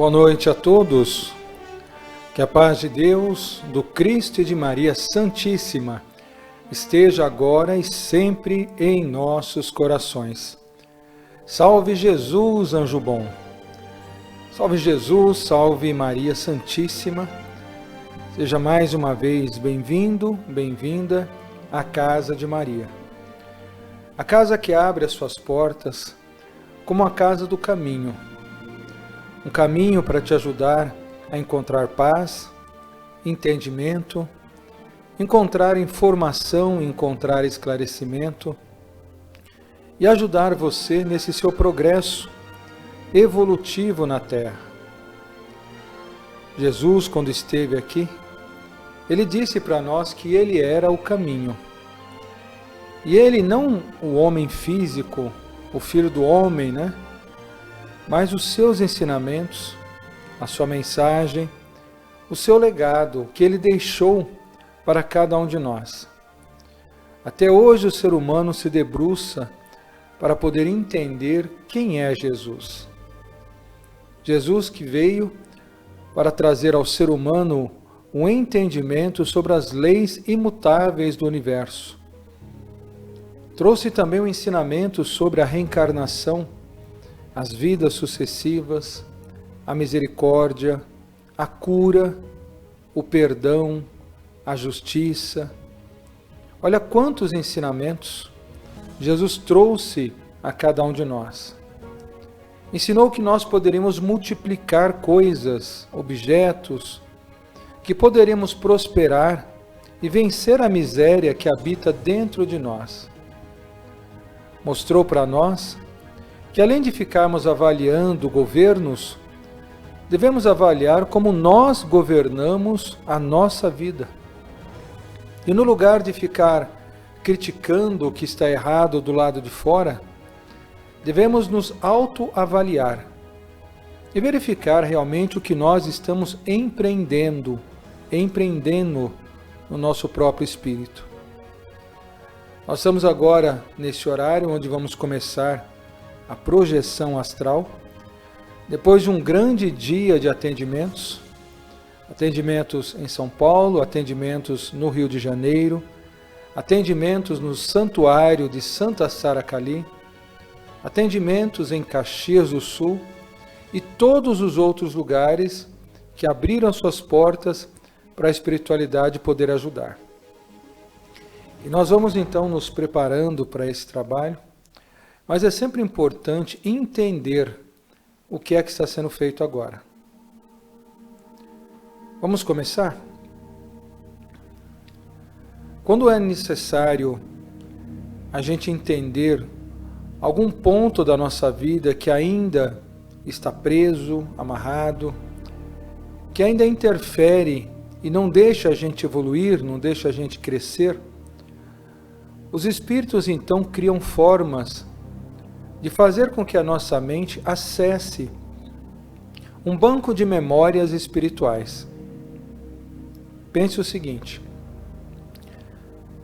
Boa noite a todos. Que a paz de Deus, do Cristo e de Maria Santíssima esteja agora e sempre em nossos corações. Salve Jesus, anjo bom. Salve Jesus, salve Maria Santíssima. Seja mais uma vez bem-vindo, bem-vinda à casa de Maria. A casa que abre as suas portas como a casa do caminho. Um caminho para te ajudar a encontrar paz, entendimento, encontrar informação, encontrar esclarecimento e ajudar você nesse seu progresso evolutivo na Terra. Jesus, quando esteve aqui, ele disse para nós que ele era o caminho. E ele não o homem físico, o filho do homem, né? Mas os seus ensinamentos, a sua mensagem, o seu legado que ele deixou para cada um de nós. Até hoje o ser humano se debruça para poder entender quem é Jesus. Jesus que veio para trazer ao ser humano um entendimento sobre as leis imutáveis do universo. Trouxe também um ensinamento sobre a reencarnação, as vidas sucessivas, a misericórdia, a cura, o perdão, a justiça. Olha quantos ensinamentos Jesus trouxe a cada um de nós. Ensinou que nós poderíamos multiplicar coisas, objetos, que poderíamos prosperar e vencer a miséria que habita dentro de nós. Mostrou para nós que além de ficarmos avaliando governos, devemos avaliar como nós governamos a nossa vida. E no lugar de ficar criticando o que está errado do lado de fora, devemos nos autoavaliar e verificar realmente o que nós estamos empreendendo no nosso próprio espírito. Nós estamos agora nesse horário onde vamos começar a projeção astral, depois de um grande dia de atendimentos em São Paulo, atendimentos no Rio de Janeiro, atendimentos no Santuário de Santa Sara Cali, atendimentos em Caxias do Sul e todos os outros lugares que abriram suas portas para a espiritualidade poder ajudar. E nós vamos então nos preparando para esse trabalho, mas é sempre importante entender o que é que está sendo feito agora. Vamos começar? Quando é necessário a gente entender algum ponto da nossa vida que ainda está preso, amarrado, que ainda interfere e não deixa a gente evoluir, não deixa a gente crescer, os espíritos então criam formas de fazer com que a nossa mente acesse um banco de memórias espirituais. Pense o seguinte: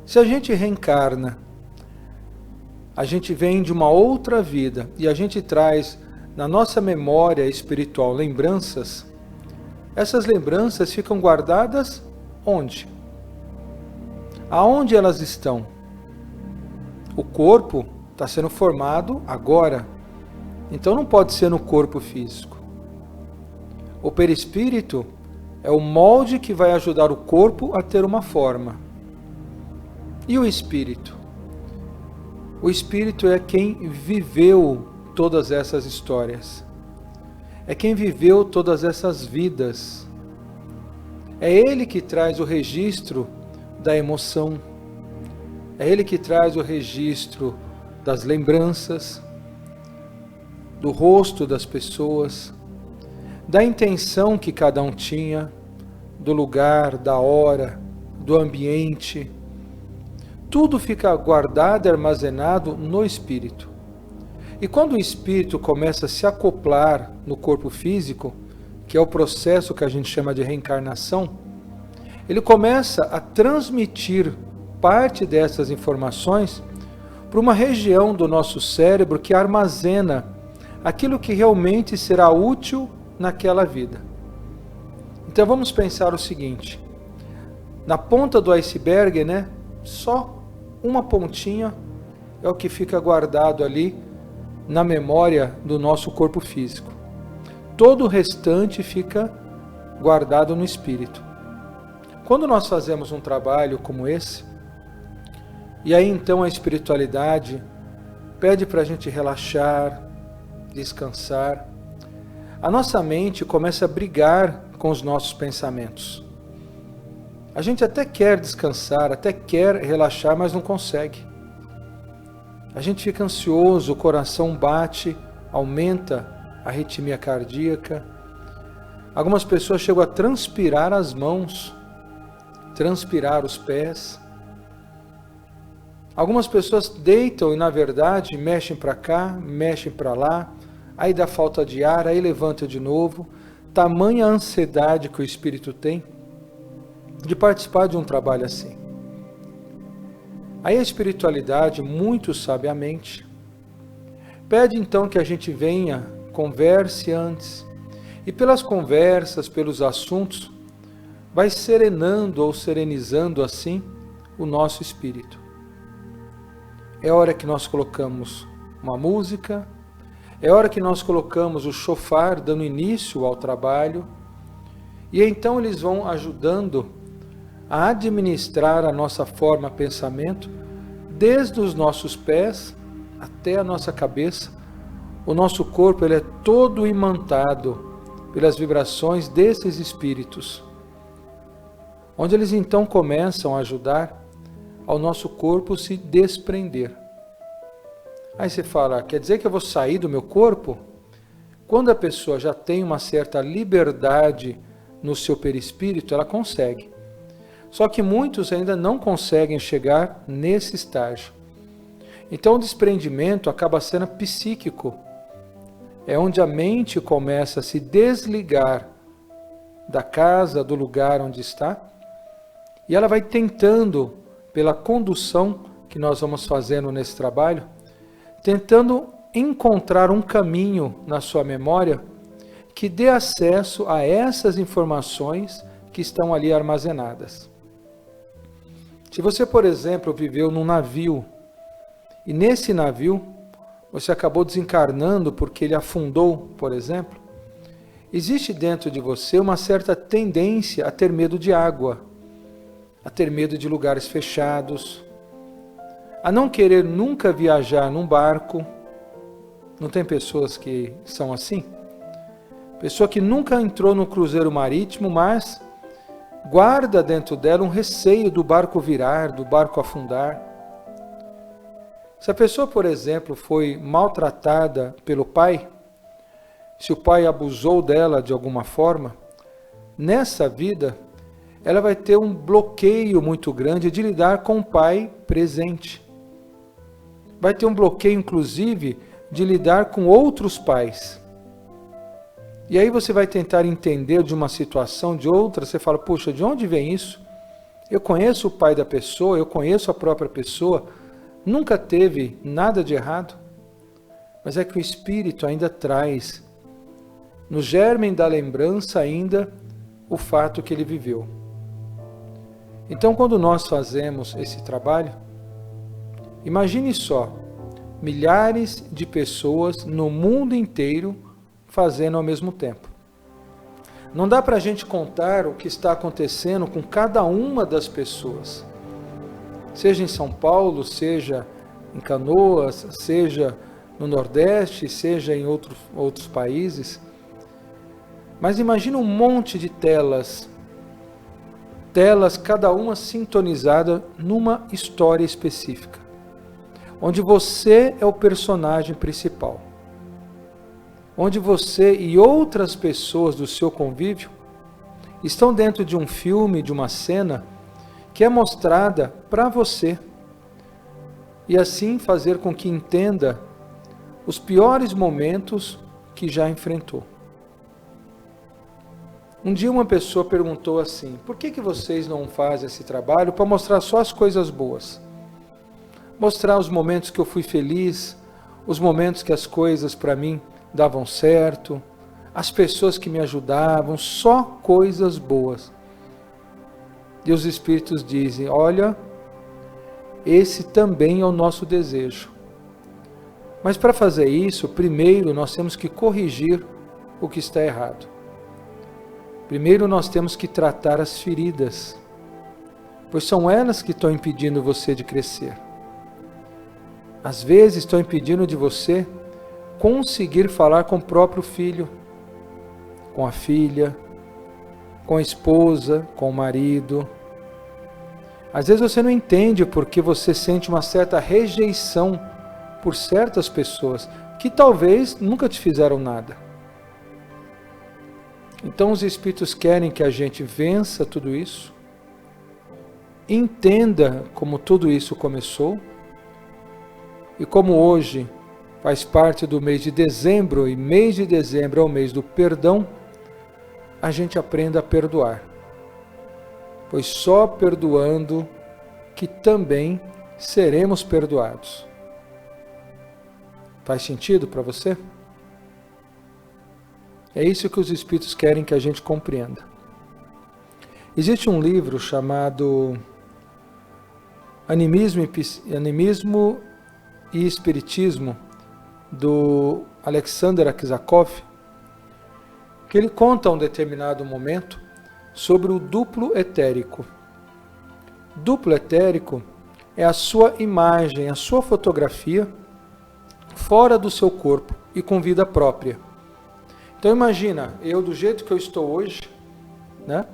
se a gente reencarna, a gente vem de uma outra vida e a gente traz na nossa memória espiritual lembranças, essas lembranças ficam guardadas onde? Aonde elas estão? O corpo está sendo formado agora, então não pode ser no corpo físico. O perispírito é o molde que vai ajudar o corpo a ter uma forma. E o espírito? O espírito é quem viveu todas essas histórias. É quem viveu todas essas vidas. É ele que traz o registro da emoção. É ele que traz o registro das lembranças, do rosto das pessoas, da intenção que cada um tinha, do lugar, da hora, do ambiente. Tudo fica guardado e armazenado no espírito. E quando o espírito começa a se acoplar no corpo físico, que é o processo que a gente chama de reencarnação, ele começa a transmitir parte dessas informações para uma região do nosso cérebro que armazena aquilo que realmente será útil naquela vida. Então vamos pensar o seguinte, na ponta do iceberg, né, só uma pontinha é o que fica guardado ali na memória do nosso corpo físico. Todo o restante fica guardado no espírito. Quando nós fazemos um trabalho como esse, e aí então a espiritualidade pede para a gente relaxar, descansar, a nossa mente começa a brigar com os nossos pensamentos. A gente até quer descansar, até quer relaxar, mas não consegue. A gente fica ansioso, o coração bate, aumenta a arritmia cardíaca. Algumas pessoas chegam a transpirar as mãos, transpirar os pés. Algumas pessoas deitam e, na verdade, mexem para cá, mexem para lá, aí dá falta de ar, aí levanta de novo. Tamanha ansiedade que o espírito tem de participar de um trabalho assim. Aí a espiritualidade, muito sabiamente, pede então que a gente venha, converse antes, e pelas conversas, pelos assuntos, vai serenando ou serenizando assim o nosso espírito. É hora que nós colocamos uma música, é hora que nós colocamos o shofar dando início ao trabalho, e então eles vão ajudando a administrar a nossa forma pensamento, desde os nossos pés até a nossa cabeça. O nosso corpo ele é todo imantado pelas vibrações desses espíritos, onde eles então começam a ajudar ao nosso corpo se desprender. Aí você fala, quer dizer que eu vou sair do meu corpo? Quando a pessoa já tem uma certa liberdade no seu perispírito, ela consegue. Só que muitos ainda não conseguem chegar nesse estágio. Então o desprendimento acaba sendo psíquico. É onde a mente começa a se desligar da casa, do lugar onde está, e ela vai tentando, pela condução que nós vamos fazendo nesse trabalho, tentando encontrar um caminho na sua memória que dê acesso a essas informações que estão ali armazenadas. Se você, por exemplo, viveu num navio, e nesse navio você acabou desencarnando porque ele afundou, por exemplo, existe dentro de você uma certa tendência a ter medo de água, a ter medo de lugares fechados, a não querer nunca viajar num barco. Não tem pessoas que são assim? Pessoa que nunca entrou no cruzeiro marítimo, mas guarda dentro dela um receio do barco virar, do barco afundar. Se a pessoa, por exemplo, foi maltratada pelo pai, se o pai abusou dela de alguma forma, nessa vida ela vai ter um bloqueio muito grande de lidar com o pai presente. Vai ter um bloqueio, inclusive, de lidar com outros pais. E aí você vai tentar entender de uma situação, de outra, você fala, puxa, de onde vem isso? Eu conheço o pai da pessoa, eu conheço a própria pessoa, nunca teve nada de errado. Mas é que o espírito ainda traz, no germe da lembrança ainda, o fato que ele viveu. Então, quando nós fazemos esse trabalho, imagine só, milhares de pessoas no mundo inteiro fazendo ao mesmo tempo. Não dá para a gente contar o que está acontecendo com cada uma das pessoas. Seja em São Paulo, seja em Canoas, seja no Nordeste, seja em outros países. Mas imagina um monte de telas, cada uma sintonizada numa história específica, onde você é o personagem principal, onde você e outras pessoas do seu convívio estão dentro de um filme, de uma cena que é mostrada para você, e assim fazer com que entenda os piores momentos que já enfrentou. Um dia uma pessoa perguntou assim, por que vocês não fazem esse trabalho para mostrar só as coisas boas? Mostrar os momentos que eu fui feliz, os momentos que as coisas para mim davam certo, as pessoas que me ajudavam, só coisas boas. E os Espíritos dizem, olha, esse também é o nosso desejo. Mas para fazer isso, primeiro nós temos que corrigir o que está errado. Primeiro nós temos que tratar as feridas, pois são elas que estão impedindo você de crescer. Às vezes estão impedindo de você conseguir falar com o próprio filho, com a filha, com a esposa, com o marido. Às vezes você não entende porque você sente uma certa rejeição por certas pessoas que talvez nunca te fizeram nada. Então os Espíritos querem que a gente vença tudo isso, entenda como tudo isso começou, e como hoje faz parte do mês de dezembro, e mês de dezembro é o mês do perdão, a gente aprenda a perdoar. Pois só perdoando que também seremos perdoados. Faz sentido para você? É isso que os Espíritos querem que a gente compreenda. Existe um livro chamado Animismo e Espiritismo, do Alexander Aksakov, que ele conta a um determinado momento sobre o duplo etérico. Duplo etérico é a sua imagem, a sua fotografia fora do seu corpo e com vida própria. Então imagina, eu do jeito que eu estou hoje, né?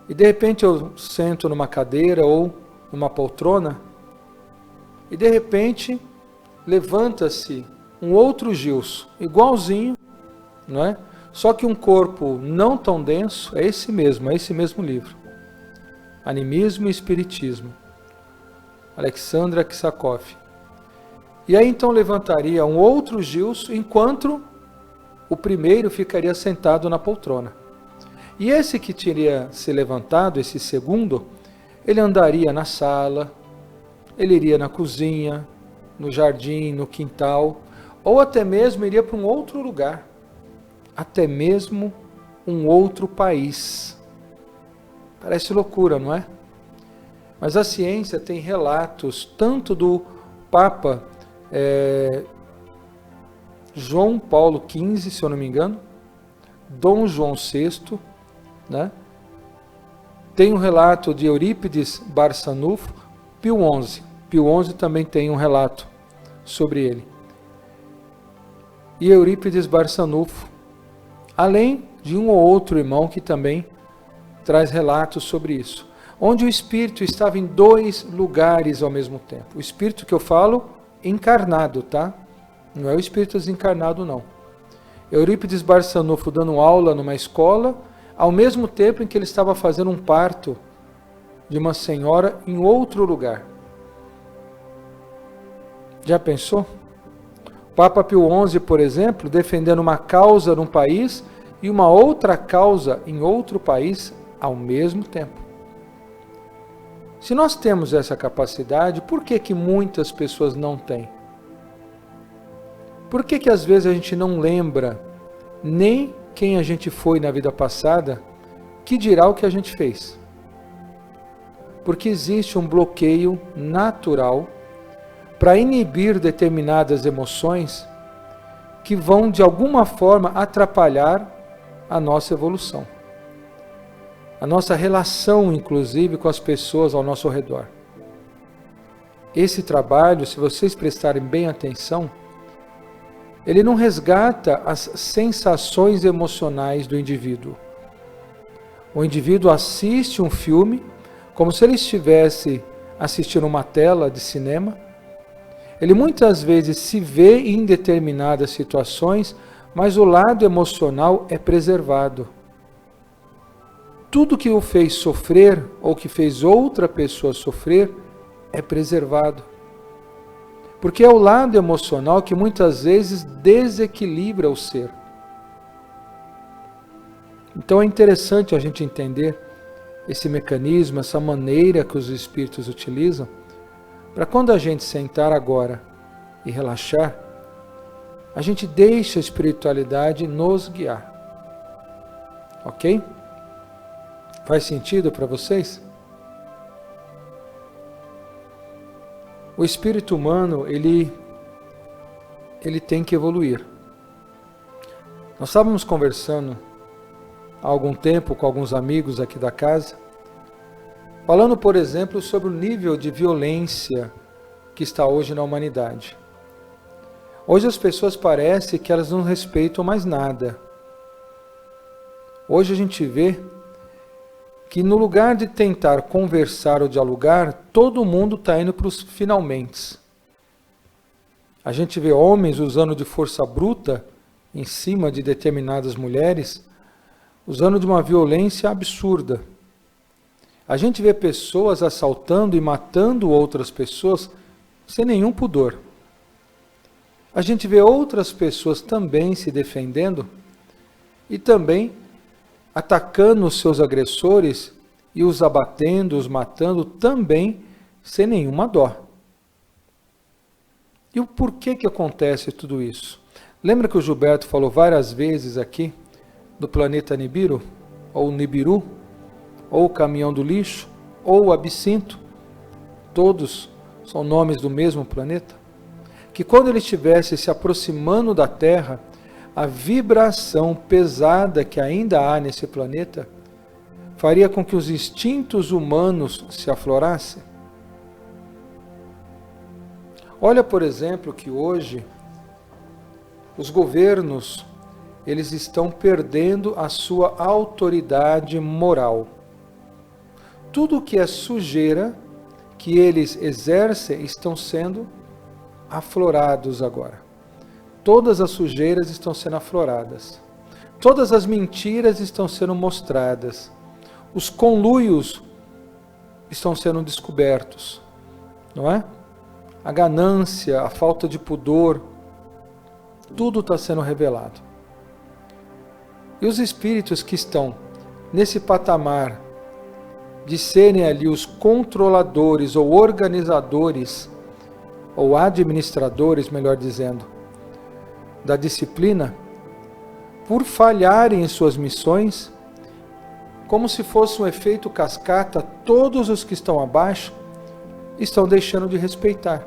E de repente eu sento numa cadeira ou numa poltrona e de repente levanta-se um outro Gilson, igualzinho, não é? Só que um corpo não tão denso, é esse mesmo livro. Animismo e Espiritismo, Alexander Aksakov. E aí então levantaria um outro Gilson, enquanto o primeiro ficaria sentado na poltrona. E esse que teria se levantado, esse segundo, ele andaria na sala, ele iria na cozinha, no jardim, no quintal, ou até mesmo iria para um outro lugar, até mesmo um outro país. Parece loucura, não é? Mas a ciência tem relatos tanto do Papa João Paulo XV, se eu não me engano, Dom João VI, né? Tem um relato de Eurípides Barçanufo, Pio XI. Pio XI também tem um relato sobre ele. E Eurípides Barçanufo, além de um ou outro irmão que também traz relatos sobre isso, onde o espírito estava em dois lugares ao mesmo tempo. O espírito que eu falo, encarnado, tá? Não é o espírito desencarnado, não. Eurípides Barçanufo dando aula numa escola, ao mesmo tempo em que ele estava fazendo um parto de uma senhora em outro lugar. Já pensou? Papa Pio XI, por exemplo, defendendo uma causa num país e uma outra causa em outro país ao mesmo tempo. Se nós temos essa capacidade, por que muitas pessoas não têm? Por que às vezes a gente não lembra nem quem a gente foi na vida passada, que dirá o que a gente fez? Porque existe um bloqueio natural para inibir determinadas emoções que vão de alguma forma atrapalhar a nossa evolução. A nossa relação, inclusive, com as pessoas ao nosso redor. Esse trabalho, se vocês prestarem bem atenção, ele não resgata as sensações emocionais do indivíduo. O indivíduo assiste um filme como se ele estivesse assistindo uma tela de cinema. Ele muitas vezes se vê em determinadas situações, mas o lado emocional é preservado. Tudo que o fez sofrer ou que fez outra pessoa sofrer é preservado. Porque é o lado emocional que muitas vezes desequilibra o ser. Então é interessante a gente entender esse mecanismo, essa maneira que os espíritos utilizam, para quando a gente sentar agora e relaxar, a gente deixa a espiritualidade nos guiar. Ok? Faz sentido para vocês? O espírito humano, ele tem que evoluir. Nós estávamos conversando há algum tempo com alguns amigos aqui da casa, falando, por exemplo, sobre o nível de violência que está hoje na humanidade. Hoje as pessoas parecem que elas não respeitam mais nada. Hoje a gente vê que no lugar de tentar conversar ou dialogar, todo mundo está indo para os finalmente. A gente vê homens usando de força bruta em cima de determinadas mulheres, usando de uma violência absurda. A gente vê pessoas assaltando e matando outras pessoas sem nenhum pudor. A gente vê outras pessoas também se defendendo e também atacando os seus agressores e os abatendo, os matando, também sem nenhuma dó. E o porquê que acontece tudo isso? Lembra que o Gilberto falou várias vezes aqui do planeta Nibiru, ou Nibiru, ou o caminhão do lixo, ou o absinto? Todos são nomes do mesmo planeta. Que quando ele estivesse se aproximando da Terra, a vibração pesada que ainda há nesse planeta faria com que os instintos humanos se aflorassem. Olha, por exemplo, que hoje os governos, eles estão perdendo a sua autoridade moral. Tudo que é sujeira que eles exercem estão sendo aflorados agora. Todas as sujeiras estão sendo afloradas. Todas as mentiras estão sendo mostradas. Os conluios estão sendo descobertos, não é? A ganância, a falta de pudor, tudo está sendo revelado. E os espíritos que estão nesse patamar de serem ali os controladores ou organizadores, ou administradores, melhor dizendo, da disciplina, por falharem em suas missões, como se fosse um efeito cascata, todos os que estão abaixo estão deixando de respeitar.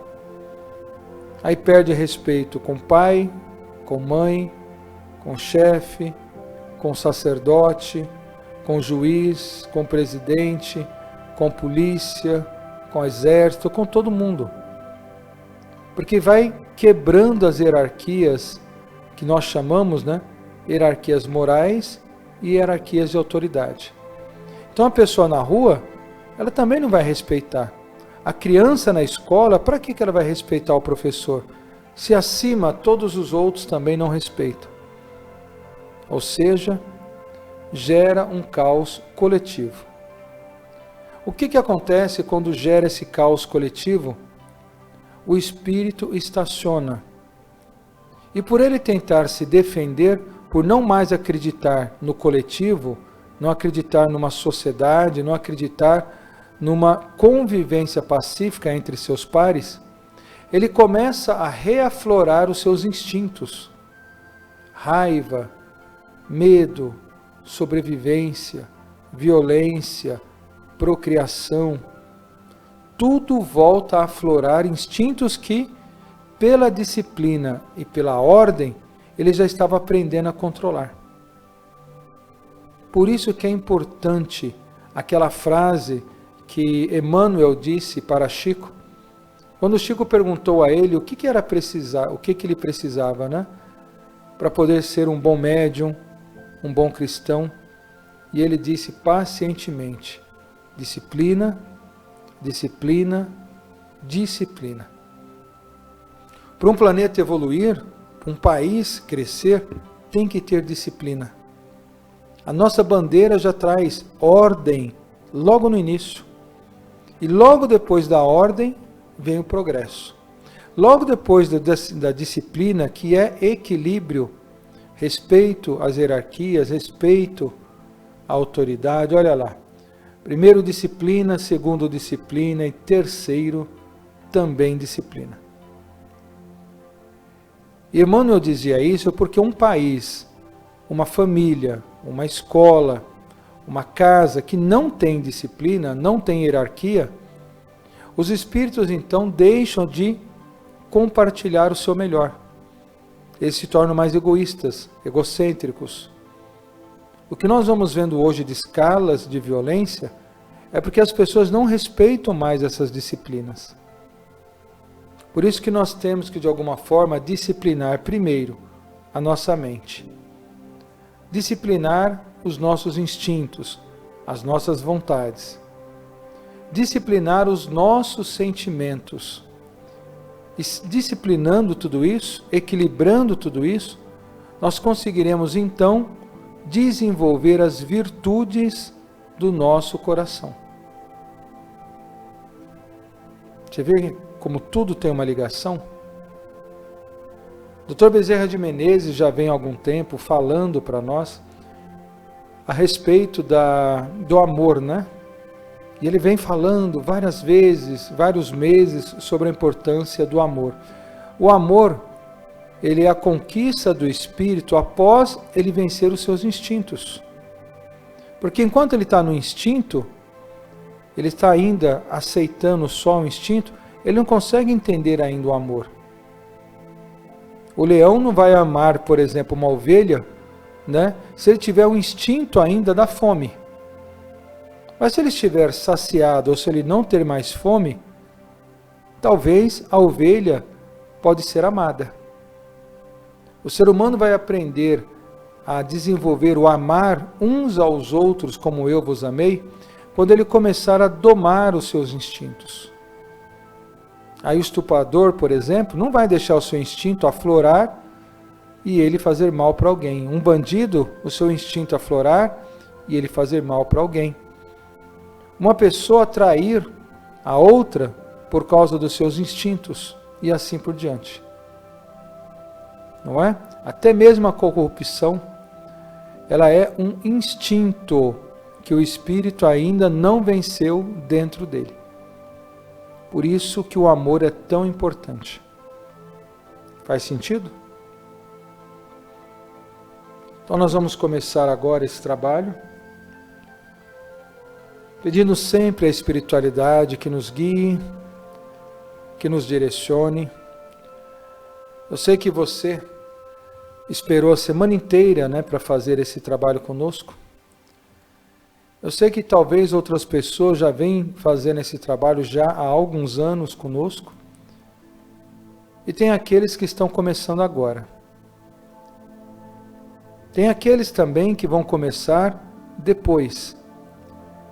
Aí perde respeito com pai, com mãe, com chefe, com sacerdote, com juiz, com presidente, com polícia, com exército, com todo mundo. Porque vai quebrando as hierarquias que nós chamamos, né, hierarquias morais e hierarquias de autoridade. Então a pessoa na rua, ela também não vai respeitar. A criança na escola, para que ela vai respeitar o professor? Se acima todos os outros também não respeitam. Ou seja, gera um caos coletivo. O que acontece quando gera esse caos coletivo? O espírito estaciona. E por ele tentar se defender, por não mais acreditar no coletivo, não acreditar numa sociedade, não acreditar numa convivência pacífica entre seus pares, ele começa a reaflorar os seus instintos. Raiva, medo, sobrevivência, violência, procriação. Tudo volta a aflorar instintos que, pela disciplina e pela ordem, ele já estava aprendendo a controlar. Por isso que é importante aquela frase que Emmanuel disse para Chico, quando Chico perguntou a ele o que era precisar, o que ele precisava, né, para poder ser um bom médium, um bom cristão, e ele disse pacientemente: disciplina, disciplina, disciplina. Para um planeta evoluir, para um país crescer, tem que ter disciplina. A nossa bandeira já traz ordem logo no início. E logo depois da ordem, vem o progresso. Logo depois da disciplina, que é equilíbrio, respeito às hierarquias, respeito à autoridade, olha lá. Primeiro disciplina, segundo disciplina e terceiro também disciplina. E Emmanuel dizia isso porque um país, uma família, uma escola, uma casa que não tem disciplina, não tem hierarquia, os espíritos então deixam de compartilhar o seu melhor. Eles se tornam mais egoístas, egocêntricos. O que nós vamos vendo hoje de escalas de violência é porque as pessoas não respeitam mais essas disciplinas. Por isso que nós temos que, de alguma forma, disciplinar primeiro a nossa mente. Disciplinar os nossos instintos, as nossas vontades. Disciplinar os nossos sentimentos. E disciplinando tudo isso, equilibrando tudo isso, nós conseguiremos então desenvolver as virtudes do nosso coração. Você vê como tudo tem uma ligação? Dr. Bezerra de Menezes já vem há algum tempo falando para nós a respeito do amor, né? E ele vem falando várias vezes, vários meses, sobre a importância do amor. O amor, ele é a conquista do espírito após ele vencer os seus instintos. Porque enquanto ele está no instinto, ele está ainda aceitando só o instinto, ele não consegue entender ainda o amor. O leão não vai amar, por exemplo, uma ovelha, né, se ele tiver o instinto ainda da fome. Mas se ele estiver saciado ou se ele não ter mais fome, talvez a ovelha pode ser amada. O ser humano vai aprender a desenvolver o amar uns aos outros como eu vos amei, quando ele começar a domar os seus instintos. Aí o estuprador, por exemplo, não vai deixar o seu instinto aflorar e ele fazer mal para alguém. Um bandido, o seu instinto aflorar e ele fazer mal para alguém. Uma pessoa trair a outra por causa dos seus instintos e assim por diante. Não é? Até mesmo a corrupção, ela é um instinto que o espírito ainda não venceu dentro dele. Por isso que o amor é tão importante. Faz sentido? Então nós vamos começar agora esse trabalho, pedindo sempre a espiritualidade que nos guie, que nos direcione. Eu sei que você esperou a semana inteira, né, para fazer esse trabalho conosco. Eu sei que talvez outras pessoas já vêm fazendo esse trabalho já há alguns anos conosco. E tem aqueles que estão começando agora. Tem aqueles também que vão começar depois,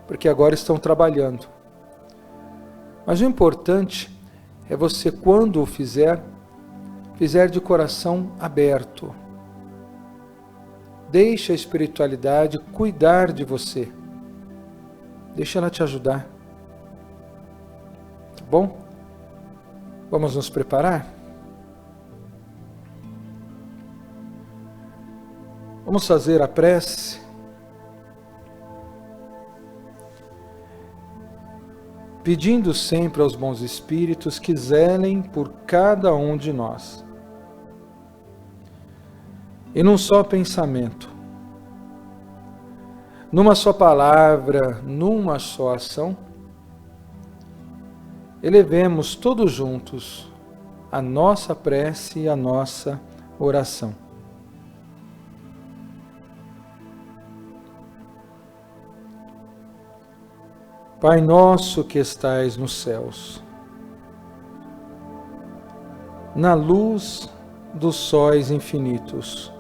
porque agora estão trabalhando. Mas o importante é você, quando o fizer de coração aberto. Deixe a espiritualidade cuidar de você. Deixa ela te ajudar. Tá bom? Vamos nos preparar? Vamos fazer a prece. Pedindo sempre aos bons espíritos que zelem por cada um de nós. E num só pensamento, numa só palavra, numa só ação, elevemos todos juntos a nossa prece e a nossa oração. Pai nosso que estais nos céus, na luz dos sóis infinitos,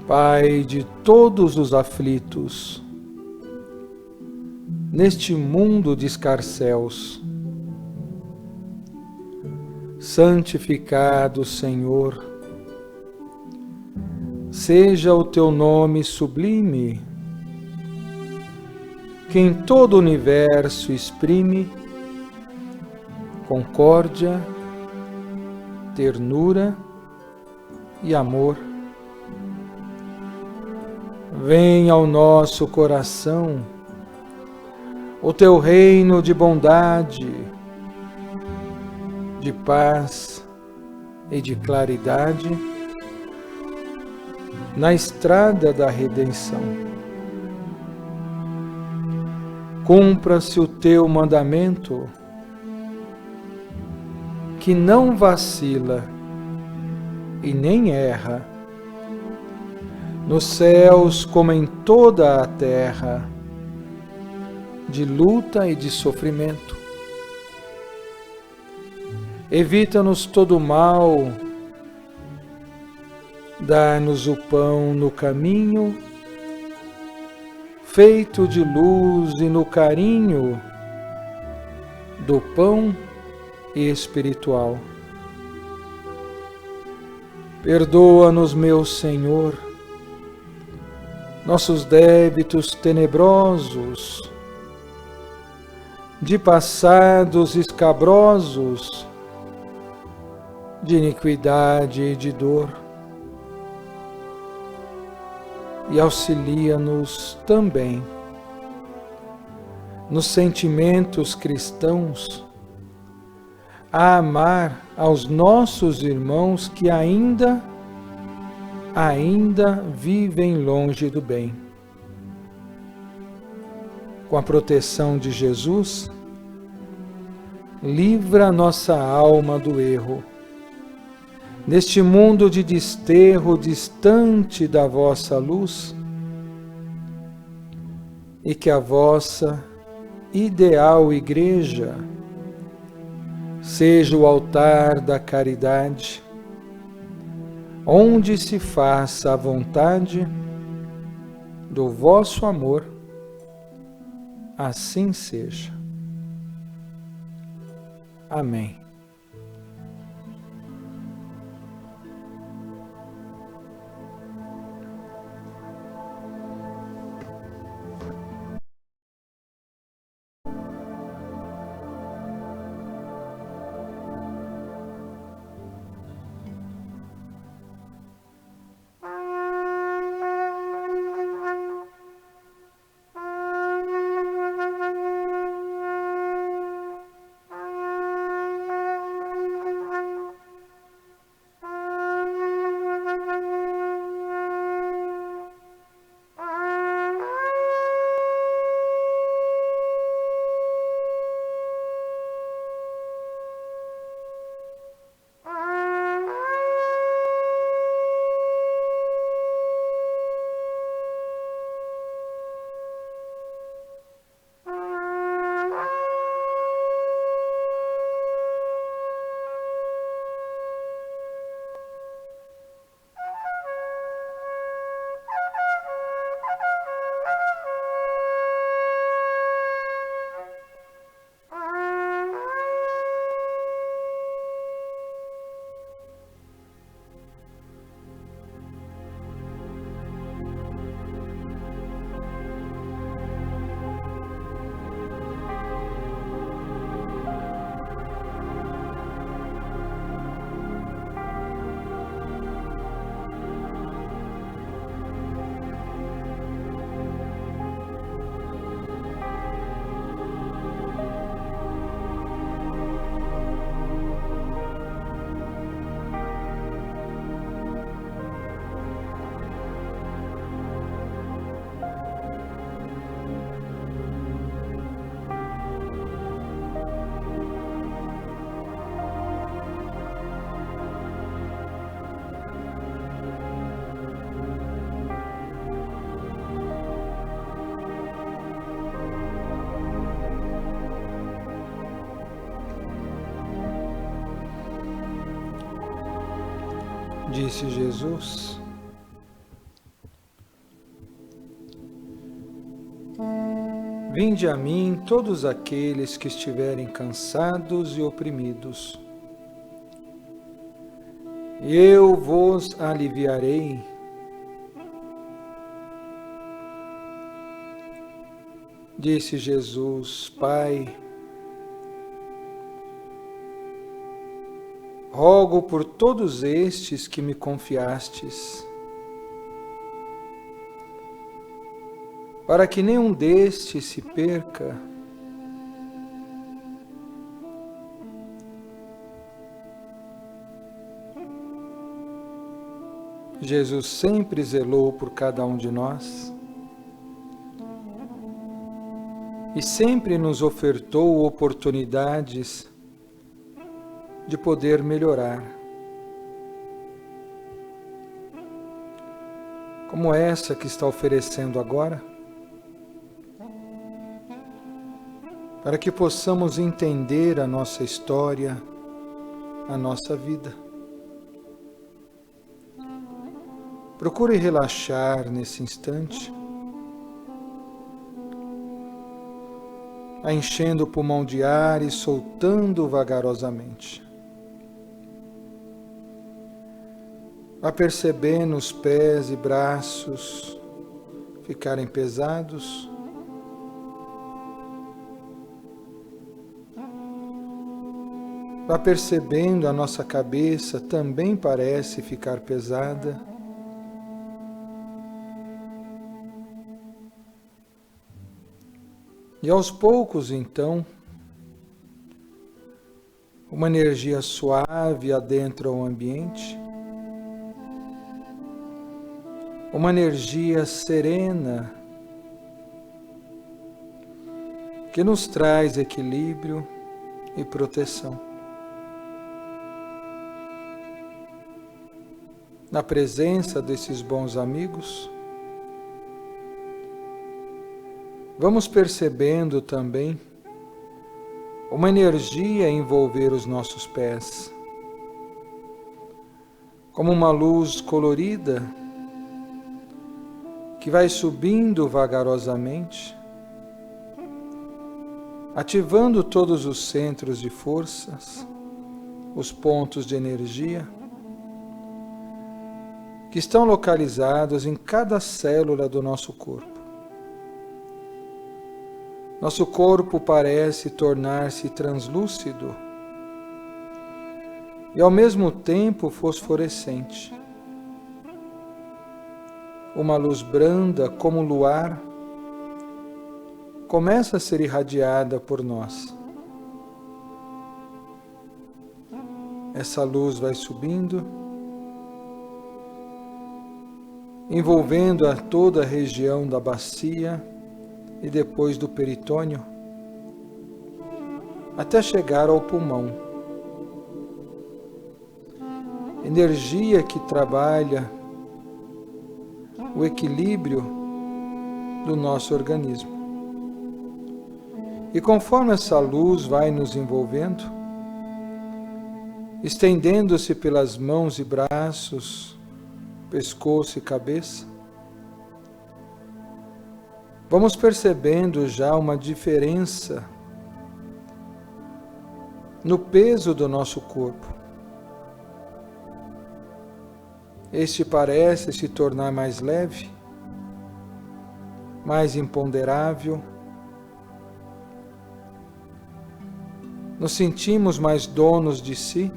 Pai de todos os aflitos, neste mundo de escarcéus, santificado Senhor, seja o teu nome sublime, que em todo o universo exprime concórdia, ternura e amor. Vem ao nosso coração o teu reino de bondade, de paz e de claridade, na estrada da redenção. Cumpra-se o teu mandamento, que não vacila e nem erra, nos céus como em toda a terra, de luta e de sofrimento. Evita-nos todo mal, dá-nos o pão no caminho, feito de luz e no carinho do pão espiritual. Perdoa-nos, meu Senhor, nossos débitos tenebrosos, de passados escabrosos, de iniquidade e de dor, e auxilia-nos também nos sentimentos cristãos a amar aos nossos irmãos que ainda vivem longe do bem. Com a proteção de Jesus, livra nossa alma do erro, neste mundo de desterro distante da vossa luz, e que a vossa ideal igreja seja o altar da caridade, onde se faça a vontade do vosso amor. Assim seja. Amém. Disse Jesus: Vinde a mim todos aqueles que estiverem cansados e oprimidos, e eu vos aliviarei. Disse Jesus: Pai, rogo por todos estes que me confiastes, para que nenhum destes se perca. Jesus sempre zelou por cada um de nós e sempre nos ofertou oportunidades de poder melhorar, como essa que está oferecendo agora, para que possamos entender a nossa história, a nossa vida. Procure relaxar nesse instante, enchendo o pulmão de ar e soltando vagarosamente. Vá percebendo os pés e braços ficarem pesados. Vá percebendo a nossa cabeça também parece ficar pesada. E aos poucos, então, uma energia suave adentra o ambiente, uma energia serena que nos traz equilíbrio e proteção. Na presença desses bons amigos, vamos percebendo também uma energia envolver os nossos pés, como uma luz colorida que vai subindo vagarosamente, ativando todos os centros de forças, os pontos de energia que estão localizados em cada célula do nosso corpo. Nosso corpo parece tornar-se translúcido e ao mesmo tempo fosforescente. Uma luz branda como o luar começa a ser irradiada por nós. Essa luz vai subindo, envolvendo a toda a região da bacia e depois do peritônio, até chegar ao pulmão. Energia que trabalha o equilíbrio do nosso organismo. E conforme essa luz vai nos envolvendo, estendendo-se pelas mãos e braços, pescoço e cabeça, vamos percebendo já uma diferença no peso do nosso corpo. Este parece se tornar mais leve, mais imponderável. Nos sentimos mais donos de si.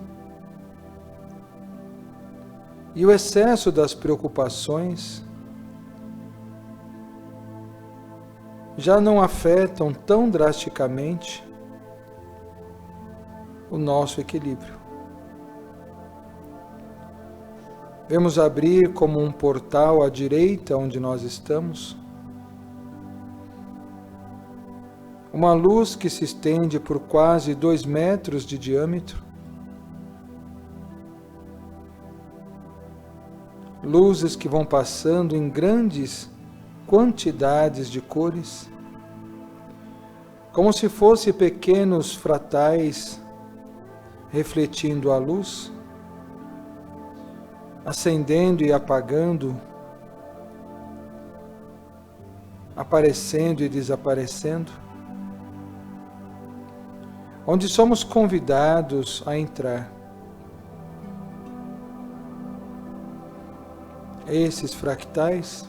E o excesso das preocupações já não afetam tão drasticamente o nosso equilíbrio. Vemos abrir como um portal à direita onde nós estamos, uma luz que se estende por quase 2 metros de diâmetro, luzes que vão passando em grandes quantidades de cores, como se fossem pequenos fratais refletindo a luz, acendendo e apagando, aparecendo e desaparecendo, onde somos convidados a entrar. Esses fractais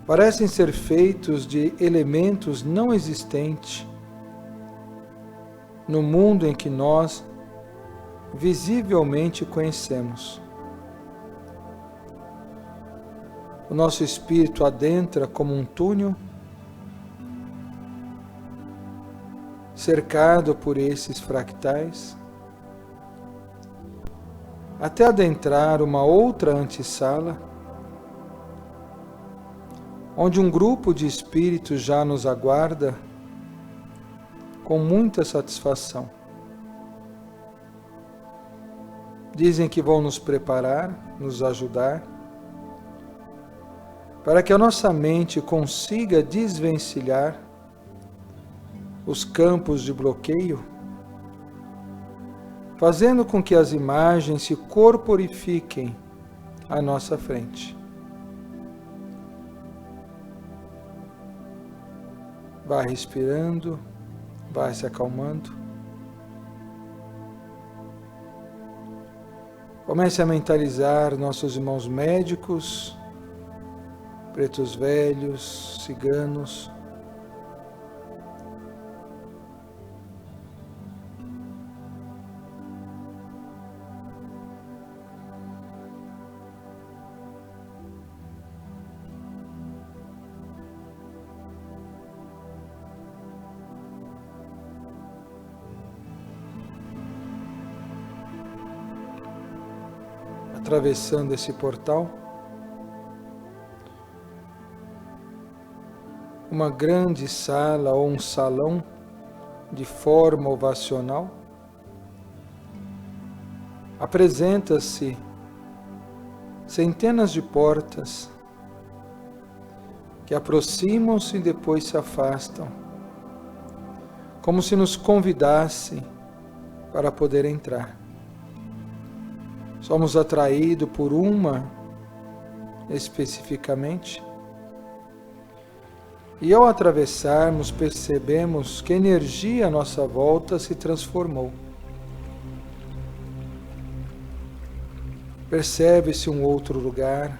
parecem ser feitos de elementos não existentes no mundo em que nós visivelmente conhecemos. O nosso espírito adentra como um túnel, cercado por esses fractais, até adentrar uma outra antessala, onde um grupo de espíritos já nos aguarda com muita satisfação. Dizem que vão nos preparar, nos ajudar, para que a nossa mente consiga desvencilhar os campos de bloqueio, fazendo com que as imagens se corporifiquem à nossa frente. Vai respirando, vai se acalmando. Comece a mentalizar nossos irmãos médicos, pretos velhos, ciganos. Atravessando esse portal, uma grande sala ou um salão de forma ovacional, apresenta-se centenas de portas que aproximam-se e depois se afastam, como se nos convidassem para poder entrar. Somos atraídos por uma especificamente, e ao atravessarmos percebemos que a energia à nossa volta se transformou. Percebe-se um outro lugar,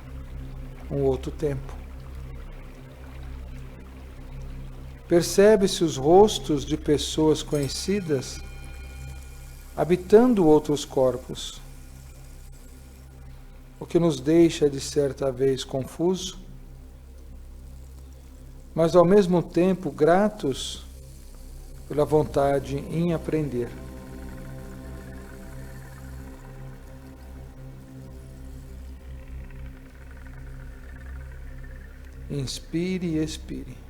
um outro tempo. Percebe-se os rostos de pessoas conhecidas habitando outros corpos, o que nos deixa de certa vez confuso, mas ao mesmo tempo gratos pela vontade em aprender. Inspire e expire.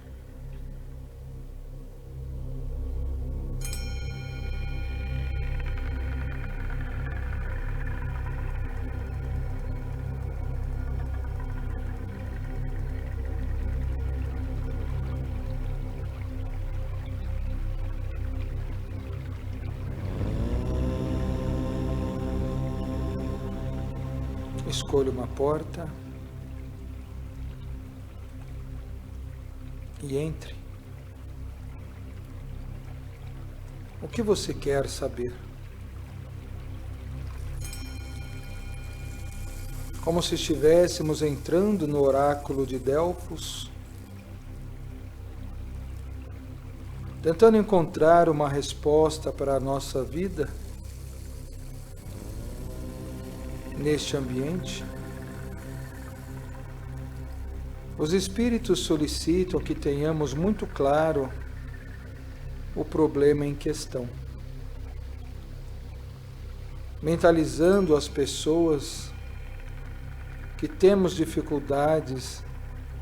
Escolha uma porta e entre. O que você quer saber? Como se estivéssemos entrando no oráculo de Delfos, tentando encontrar uma resposta para a nossa vida neste ambiente. Os espíritos solicitam que tenhamos muito claro o problema em questão, mentalizando as pessoas que temos dificuldades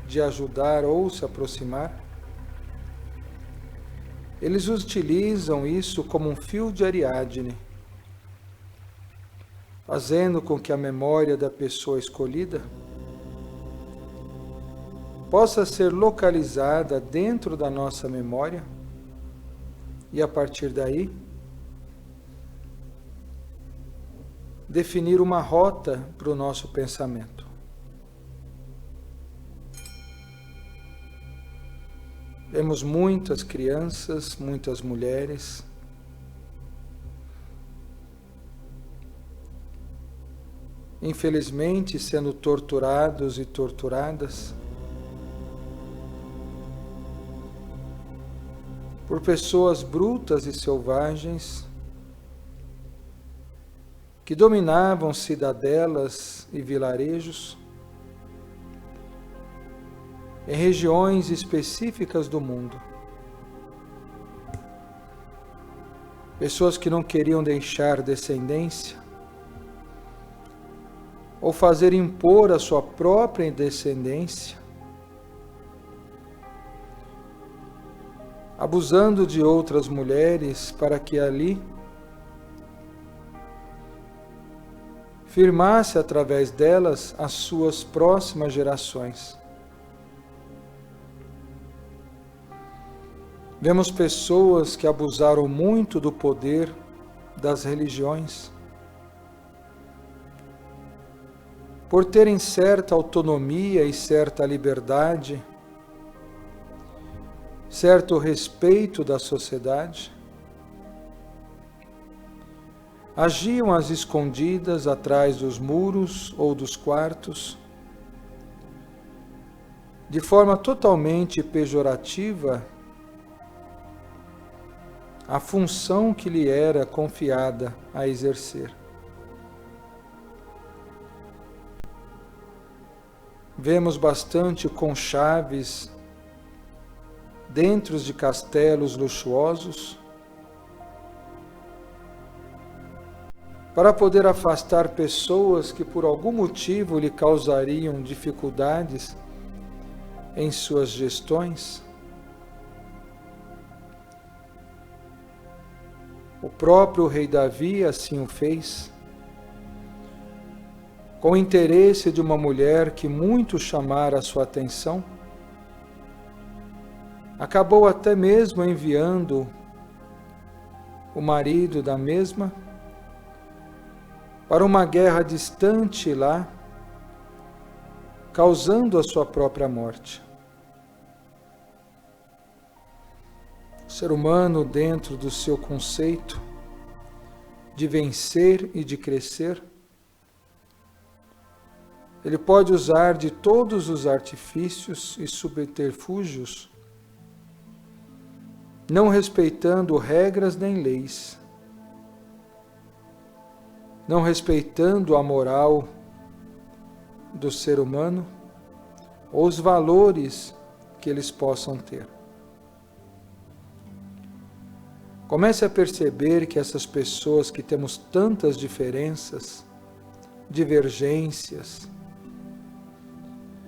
de ajudar ou se aproximar. Eles utilizam isso como um fio de Ariadne, fazendo com que a memória da pessoa escolhida possa ser localizada dentro da nossa memória e, a partir daí, definir uma rota para o nosso pensamento. Vemos muitas crianças, muitas mulheres, infelizmente sendo torturados e torturadas por pessoas brutas e selvagens que dominavam cidadelas e vilarejos em regiões específicas do mundo. Pessoas que não queriam deixar descendência, ou fazer impor a sua própria descendência, abusando de outras mulheres para que ali firmasse através delas as suas próximas gerações. Vemos pessoas que abusaram muito do poder das religiões, por terem certa autonomia e certa liberdade, certo respeito da sociedade, agiam às escondidas atrás dos muros ou dos quartos, de forma totalmente pejorativa, a função que lhe era confiada a exercer. Vemos bastante conchaves dentro de castelos luxuosos para poder afastar pessoas que por algum motivo lhe causariam dificuldades em suas gestões. O próprio rei Davi assim o fez, com o interesse de uma mulher que muito chamara a sua atenção. Acabou até mesmo enviando o marido da mesma para uma guerra distante lá, causando a sua própria morte. O ser humano, dentro do seu conceito de vencer e de crescer, ele pode usar de todos os artifícios e subterfúgios, não respeitando regras nem leis, não respeitando a moral do ser humano ou os valores que eles possam ter. Comece a perceber que essas pessoas que temos tantas diferenças, divergências,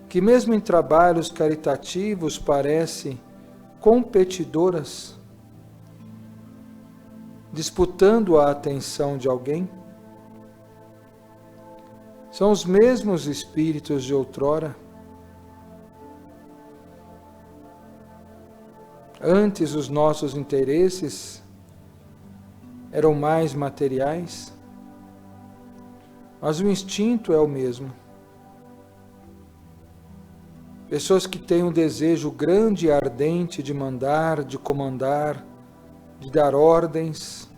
que mesmo em trabalhos caritativos parecem competidoras, disputando a atenção de alguém, são os mesmos espíritos de outrora. Antes os nossos interesses eram mais materiais, mas o instinto é o mesmo. Pessoas que têm um desejo grande e ardente de mandar, de comandar, de dar ordens,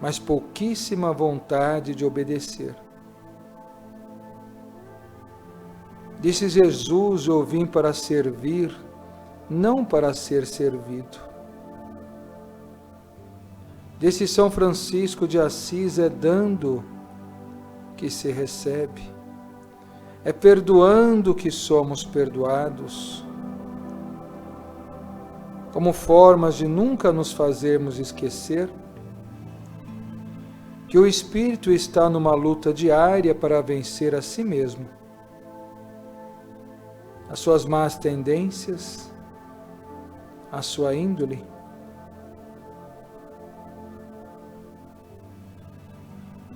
mas pouquíssima vontade de obedecer. Disse Jesus: eu vim para servir, não para ser servido. Disse São Francisco de Assis: é dando que se recebe, é perdoando que somos perdoados. Como formas de nunca nos fazermos esquecer que o espírito está numa luta diária para vencer a si mesmo, as suas más tendências, a sua índole.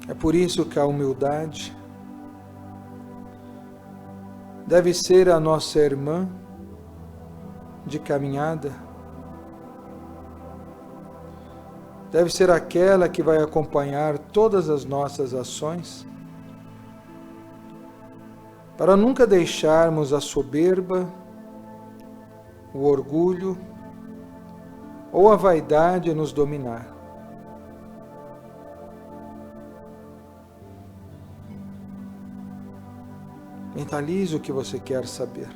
É por isso que a humildade deve ser a nossa irmã de caminhada, deve ser aquela que vai acompanhar todas as nossas ações, para nunca deixarmos a soberba, o orgulho ou a vaidade nos dominar. Mentalize o que você quer saber.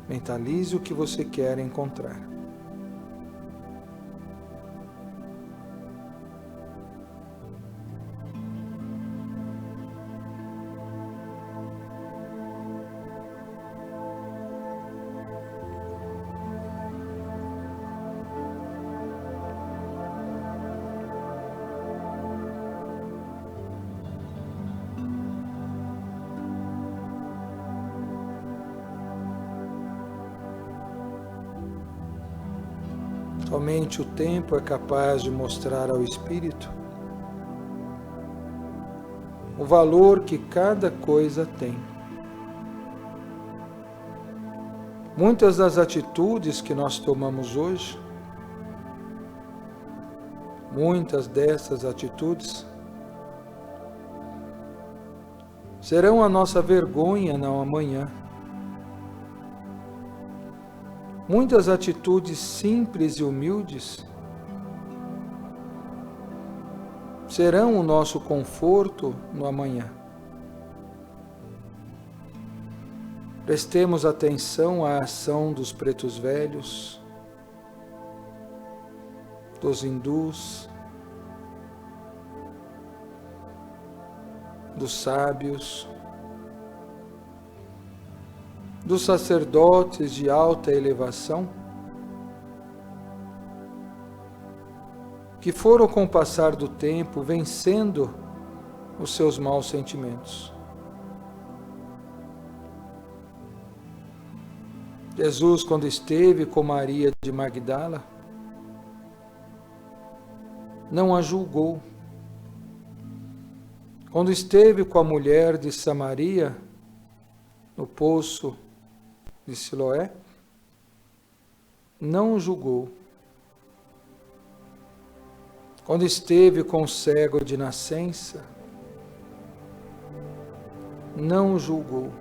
Mentalize o que você quer encontrar. Somente o tempo é capaz de mostrar ao espírito o valor que cada coisa tem. Muitas das atitudes que nós tomamos hoje, muitas dessas atitudes serão a nossa vergonha no amanhã. Muitas atitudes simples e humildes serão o nosso conforto no amanhã. Prestemos atenção à ação dos pretos velhos, dos hindus, dos sábios, dos sacerdotes de alta elevação, que foram com o passar do tempo vencendo os seus maus sentimentos. Jesus, quando esteve com Maria de Magdala, não a julgou. Quando esteve com a mulher de Samaria, no poço de Siloé, não o julgou. Quando esteve com o cego de nascença, não o julgou.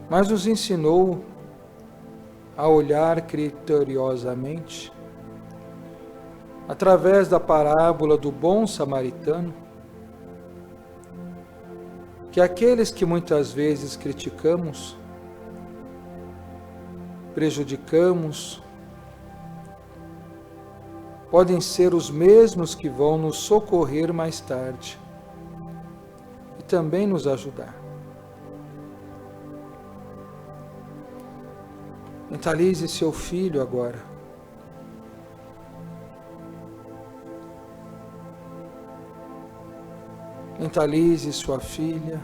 Mas nos ensinou a olhar criteriosamente, através da parábola do bom samaritano, que aqueles que muitas vezes criticamos, prejudicamos, podem ser os mesmos que vão nos socorrer mais tarde e também nos ajudar. Mentalize seu filho agora. Mentalize sua filha.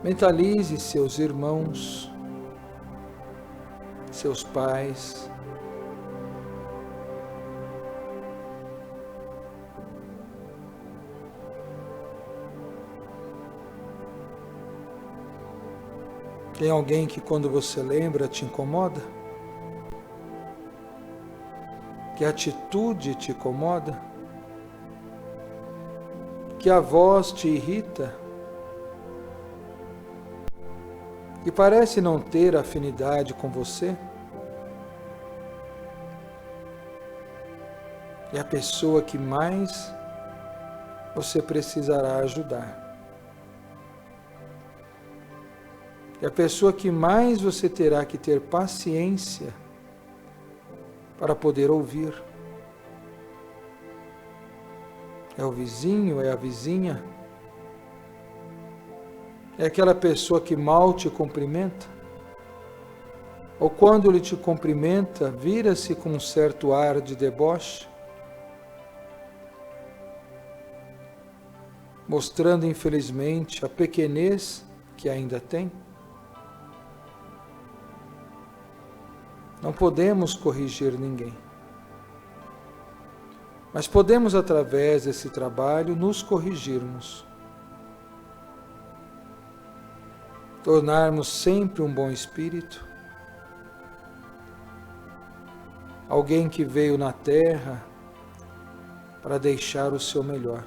Mentalize seus irmãos, seus pais. Tem alguém que quando você lembra te incomoda? Que a atitude te incomoda? Que a voz te irrita? Que parece não ter afinidade com você? É a pessoa que mais você precisará ajudar. É a pessoa que mais você terá que ter paciência para poder ouvir. É o vizinho, é a vizinha, é aquela pessoa que mal te cumprimenta, ou quando ele te cumprimenta, vira-se com um certo ar de deboche, mostrando infelizmente a pequenez que ainda tem. Não podemos corrigir ninguém, mas podemos, através desse trabalho, nos corrigirmos, tornarmos sempre um bom espírito, alguém que veio na terra para deixar o seu melhor.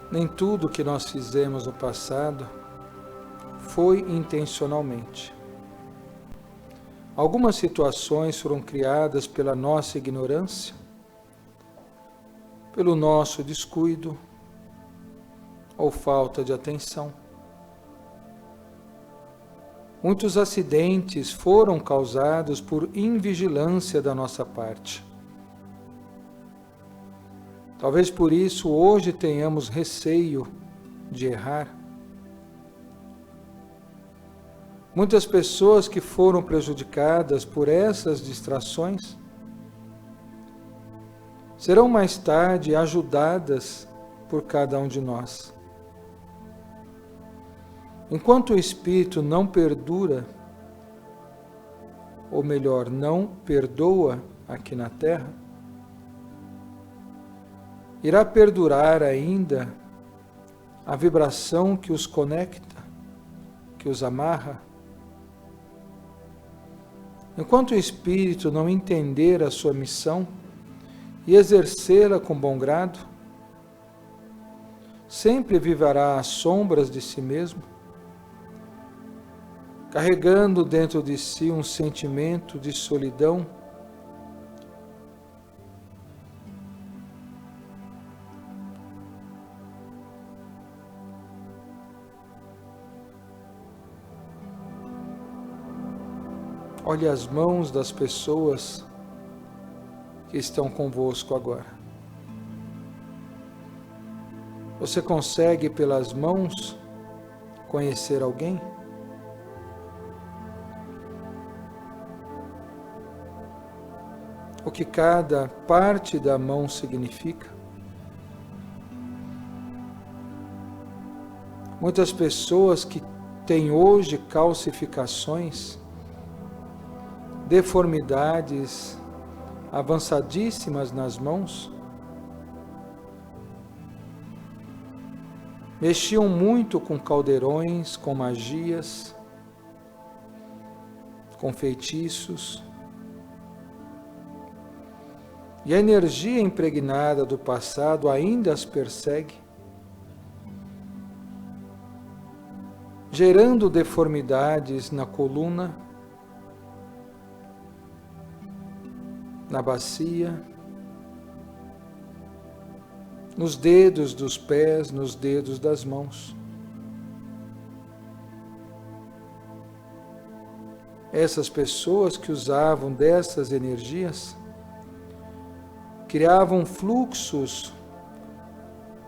Nem tudo que nós fizemos no passado foi intencionalmente. Algumas situações foram criadas pela nossa ignorância, pelo nosso descuido, ou falta de atenção. Muitos acidentes foram causados por invigilância da nossa parte. Talvez por isso hoje tenhamos receio de errar. Muitas pessoas que foram prejudicadas por essas distrações serão mais tarde ajudadas por cada um de nós. Enquanto o Espírito não perdura, ou melhor, não perdoa aqui na Terra, irá perdurar ainda a vibração que os conecta, que os amarra. Enquanto o Espírito não entender a sua missão e exercê-la com bom grado, sempre viverá às sombras de si mesmo, carregando dentro de si um sentimento de solidão, olhe as mãos das pessoas que estão convosco agora. Você consegue pelas mãos conhecer alguém? O que cada parte da mão significa? Muitas pessoas que têm hoje calcificações, deformidades avançadíssimas nas mãos, mexiam muito com caldeirões, com magias, com feitiços, e a energia impregnada do passado ainda as persegue, gerando deformidades na coluna, na bacia, nos dedos dos pés, nos dedos das mãos. Essas pessoas que usavam dessas energias criavam fluxos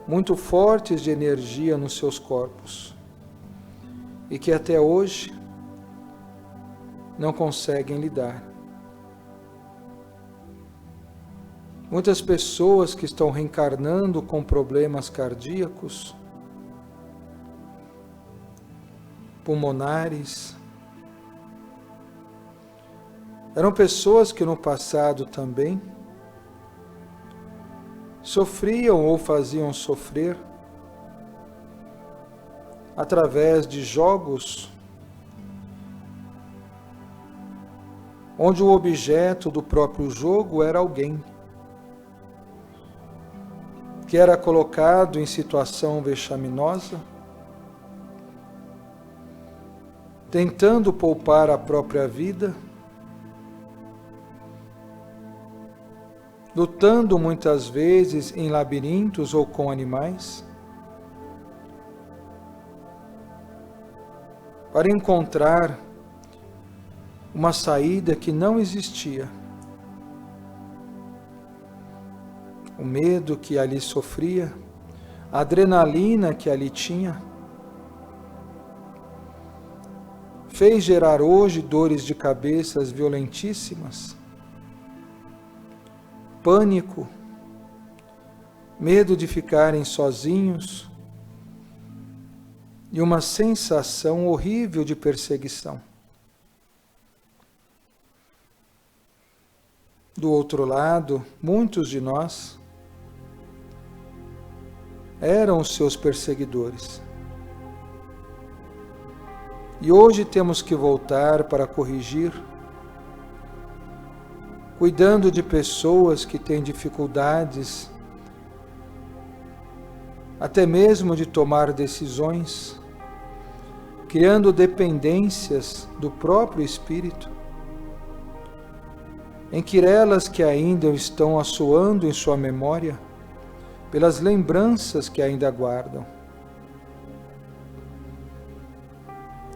muito fortes de energia nos seus corpos e que até hoje não conseguem lidar. Muitas pessoas que estão reencarnando com problemas cardíacos, pulmonares, eram pessoas que no passado também sofriam ou faziam sofrer através de jogos onde o objeto do próprio jogo era alguém que era colocado em situação vexaminosa, tentando poupar a própria vida, lutando muitas vezes em labirintos ou com animais, para encontrar uma saída que não existia. O medo que ali sofria, a adrenalina que ali tinha, fez gerar hoje dores de cabeças violentíssimas, pânico, medo de ficarem sozinhos e uma sensação horrível de perseguição. Do outro lado, muitos de nós eram os seus perseguidores. E hoje temos que voltar para corrigir, cuidando de pessoas que têm dificuldades, até mesmo de tomar decisões, criando dependências do próprio espírito, em querelas que ainda estão assoando em sua memória, pelas lembranças que ainda guardam.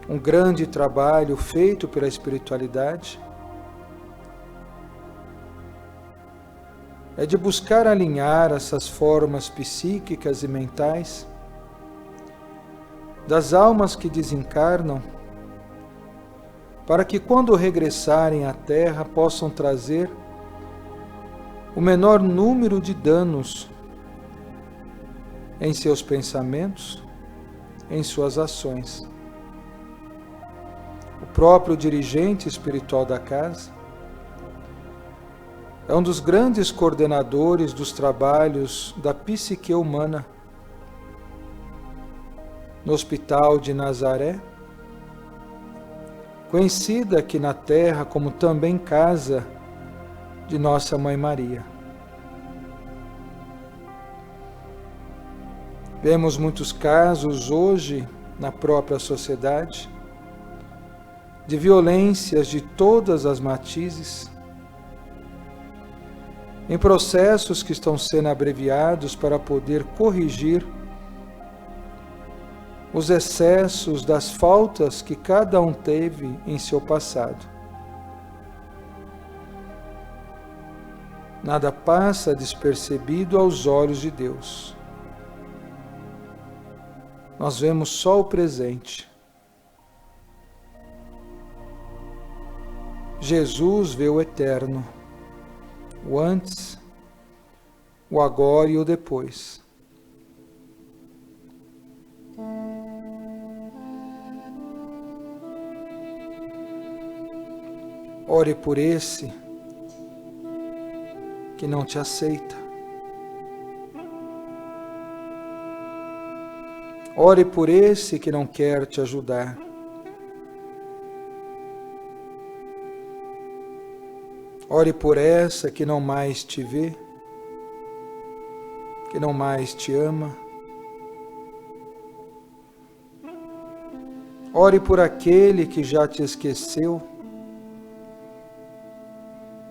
um grande trabalho feito pela espiritualidade, é de buscar alinhar essas formas psíquicas e mentais das almas que desencarnam, para que quando regressarem à Terra possam trazer o menor número de danos em seus pensamentos, em suas ações. O próprio dirigente espiritual da casa é um dos grandes coordenadores dos trabalhos da psique humana no Hospital de Nazaré, conhecida aqui na Terra como também casa de Nossa Mãe Maria. Vemos muitos casos hoje na própria sociedade de violências de todas as matizes, em processos que estão sendo abreviados para poder corrigir os excessos das faltas que cada um teve em seu passado. Nada passa despercebido aos olhos de Deus. Nós vemos só o presente. Jesus vê o eterno, o antes, o agora e o depois. Ore por esse que não te aceita. Ore por esse que não quer te ajudar. Ore por essa que não mais te vê, que não mais te ama. Ore por aquele que já te esqueceu,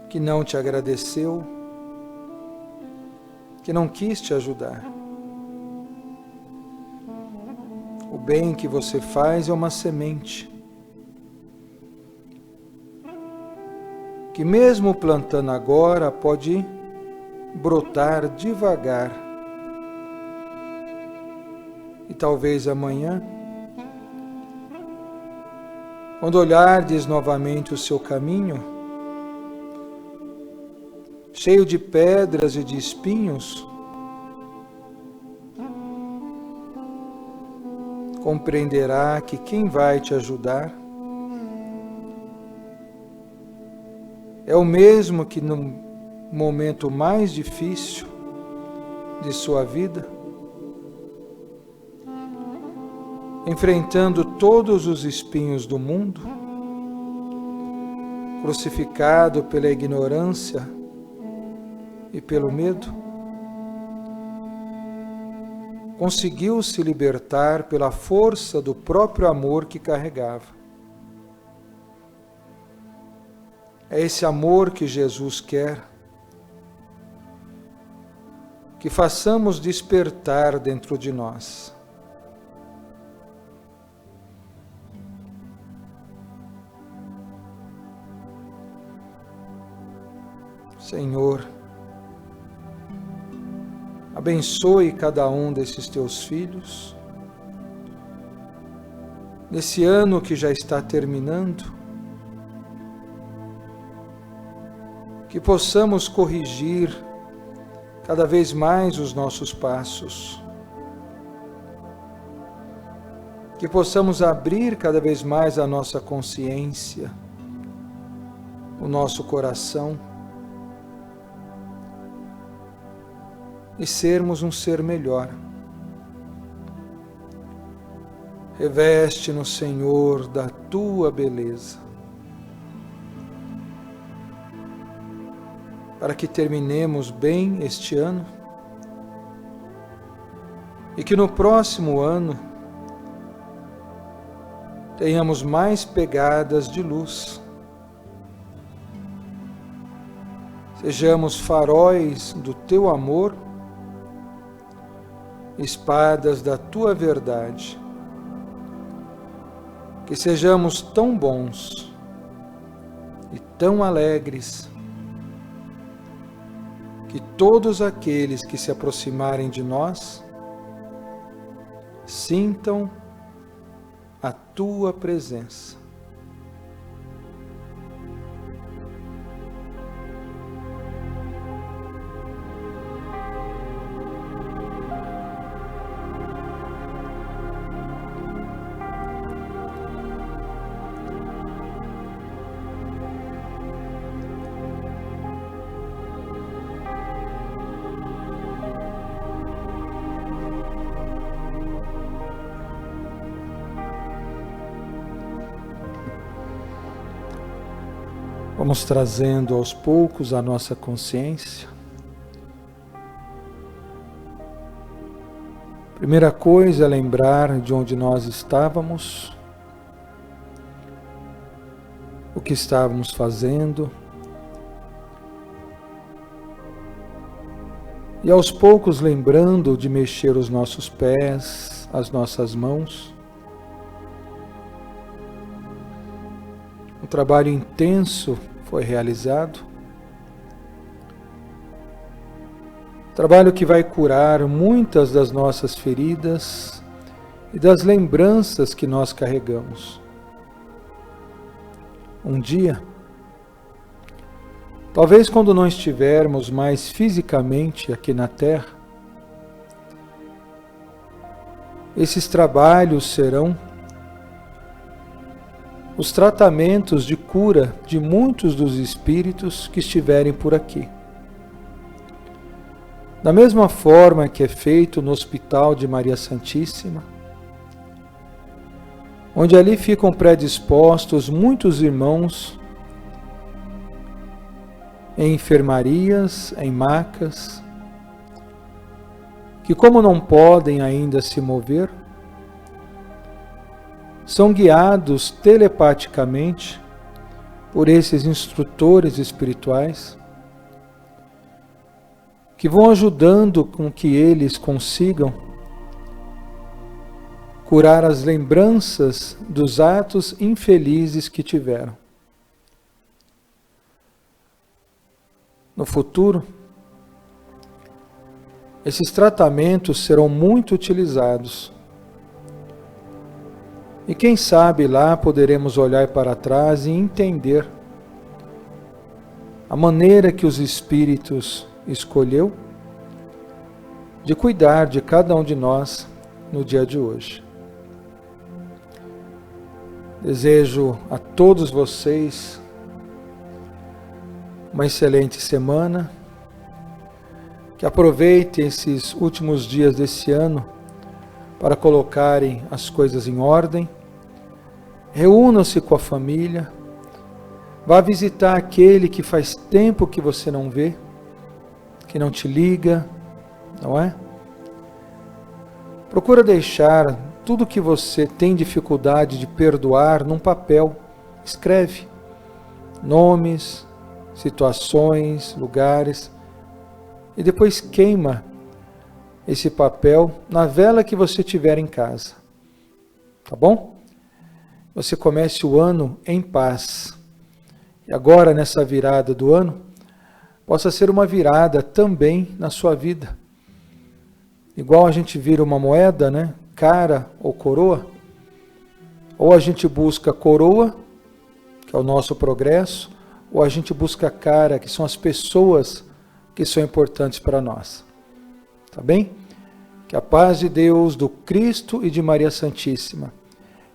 que não te agradeceu, que não quis te ajudar. O bem que você faz é uma semente, que mesmo plantando agora pode brotar devagar. E talvez amanhã, quando olhardes novamente o seu caminho, cheio de pedras e de espinhos, compreenderá que quem vai te ajudar é o mesmo que no momento mais difícil de sua vida, enfrentando todos os espinhos do mundo, crucificado pela ignorância e pelo medo, conseguiu se libertar pela força do próprio amor que carregava. É esse amor que Jesus quer que façamos despertar dentro de nós. Senhor, abençoe cada um desses teus filhos, nesse ano que já está terminando, que possamos corrigir cada vez mais os nossos passos, que possamos abrir cada vez mais a nossa consciência, o nosso coração, e sermos um ser melhor. Reveste-nos, Senhor, da tua beleza, para que terminemos bem este ano e que no próximo ano tenhamos mais pegadas de luz. Sejamos faróis do teu amor, espadas da tua verdade, que sejamos tão bons e tão alegres que todos aqueles que se aproximarem de nós sintam a tua presença. Vamos trazendo aos poucos a nossa consciência. Primeira coisa é lembrar de onde nós estávamos, o que estávamos fazendo, e aos poucos lembrando de mexer os nossos pés, as nossas mãos. Um trabalho intenso foi realizado. Trabalho que vai curar muitas das nossas feridas e das lembranças que nós carregamos. Um dia, talvez quando não estivermos mais fisicamente aqui na Terra, esses trabalhos serão os tratamentos de cura de muitos dos espíritos que estiverem por aqui. Da mesma forma que é feito no Hospital de Maria Santíssima, onde ali ficam predispostos muitos irmãos em enfermarias, em macas, que como não podem ainda se mover, são guiados telepaticamente por esses instrutores espirituais que vão ajudando com que eles consigam curar as lembranças dos atos infelizes que tiveram. No futuro, esses tratamentos serão muito utilizados. E quem sabe lá poderemos olhar para trás e entender a maneira que os Espíritos escolheu de cuidar de cada um de nós no dia de hoje. Desejo a todos vocês uma excelente semana, que aproveitem esses últimos dias desse ano para colocarem as coisas em ordem, reúnam-se com a família, vá visitar aquele que faz tempo que você não vê, que não te liga, não é? Procura deixar tudo que você tem dificuldade de perdoar num papel, escreve nomes, situações, lugares, e depois queima esse papel na vela que você tiver em casa, tá bom? Você comece o ano em paz. E agora, nessa virada do ano, possa ser uma virada também na sua vida. Igual a gente vira uma moeda, né? Cara ou coroa. Ou a gente busca coroa, que é o nosso progresso, ou a gente busca cara, que são as pessoas que são importantes para nós. Tá bem? Que a paz de Deus, do Cristo e de Maria Santíssima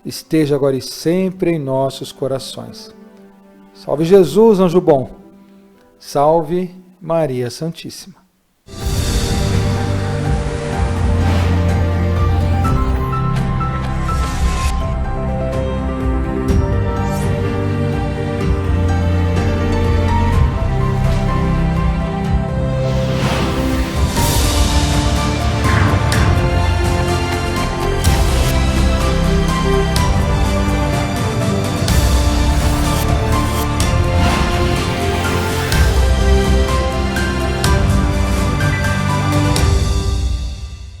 esteja agora e sempre em nossos corações. Salve Jesus, anjo bom. Salve Maria Santíssima.